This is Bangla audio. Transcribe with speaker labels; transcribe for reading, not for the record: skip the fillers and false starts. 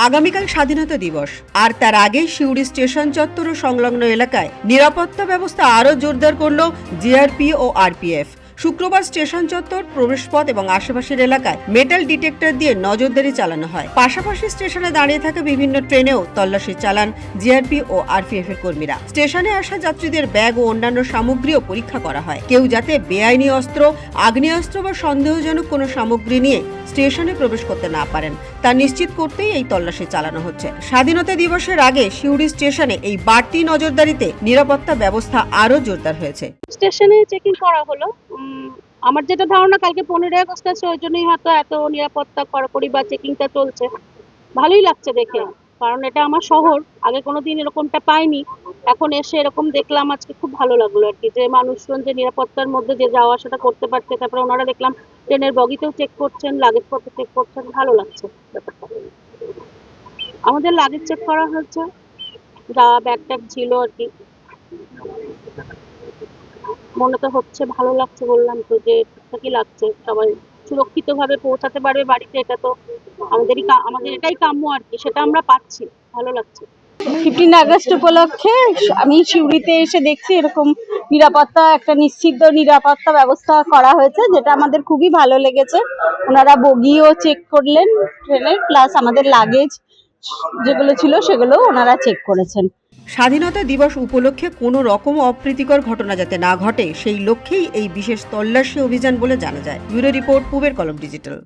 Speaker 1: আগামীকাল স্বাধীনতা দিবস, আর তার আগেই সিউড়ি স্টেশন চত্বর ও সংলগ্ন এলাকায় নিরাপত্তা ব্যবস্থা আরও জোরদার করল জিআরপি ও আরপিএফ। শুক্রবার স্টেশন চত্বর, প্রবেশপথ এবং আশেপাশের এলাকায় মেটাল ডিটেক্টর দিয়ে নজরদারি চালানো হয়। পাশাপাশি স্টেশনে দাঁড়িয়ে থাকা বিভিন্ন ট্রেনেও তল্লাশি চালান জিআরপি ও আরপিএফ এর কর্মীরা। স্টেশনে আসা যাত্রীদের ব্যাগ ও অন্যান্য সামগ্রীও পরীক্ষা করা হয়। কেউ যাতে বেআইনি অস্ত্র, আগ্নেয়াস্ত্র বা সন্দেহজনক কোনো সামগ্রী নিয়ে স্টেশনে প্রবেশ করতে না পারেন তা নিশ্চিত করতেই এই তল্লাশি চালানো হচ্ছে। স্বাধীনতা দিবসের আগে সিউড়ি স্টেশনে এই বাড়তি নজরদারিতে নিরাপত্তা ব্যবস্থা আরও জোরদার হয়েছে।
Speaker 2: স্টেশনে চেকিং করা হলো। আমার যেটা ধারণা কালকে 15ই আগস্ট আছে, ওই জন্যই হয়তো এত নিরাপত্তা কড়াকড়ি বা চেকিংটা চলছে। ভালোই লাগছে দেখে, কারণ এটা আমার শহর, আগে কোনোদিন এরকমটা পাইনি। এখন এসে এরকম দেখলাম, আজকে খুব ভালো লাগলো আর কি, যে মানুষজন যে নিরাপত্তার মধ্যে যে যাওয়া আসাটা করতে পারছে। তারপরে ওনারা দেখলাম ট্রেনের বগিতেও চেক করছেন, লাগেজ পত্র চেক করছেন, ভালো লাগছে ব্যাপারটা। আমাদের লাগেজ চেক করা হচ্ছে, যা ব্যাগ ট্যাগ ছিল আর কি। মনে তো হচ্ছে ভালো লাগছে, বললাম তো যে ঠিকঠাকই লাগছে, সবাই সুরক্ষিতভাবে পৌঁছাতে পারবে বাড়িতে, এটা তো আমাদের এটাই কাম্য আর কি, সেটা আমরা পাচ্ছি, ভালো লাগছে।
Speaker 3: 15 আগস্ট উপলক্ষে আমি সিউড়িতে এসে দেখছি এরকম একটা নিশ্চিত নিরাপত্তা ব্যবস্থা করা হয়েছে, যেটা আমাদের খুবই ভালো লেগেছে। ওনারা বগিও চেক করলেন ট্রেনের, প্লাস আমাদের লাগেজ যেগুলো ছিল সেগুলো ওনারা চেক করেছেন।
Speaker 1: স্বাধীনতা দিবস উপলক্ষে কোনো রকম অপ্রীতিকর ঘটনা যাতে না ঘটে, সেই লক্ষ্যেই এই বিশেষ তল্লাশি অভিযান বলে জানা যায়। ব্যুরো রিপোর্ট, পূবের কলম ডিজিটাল।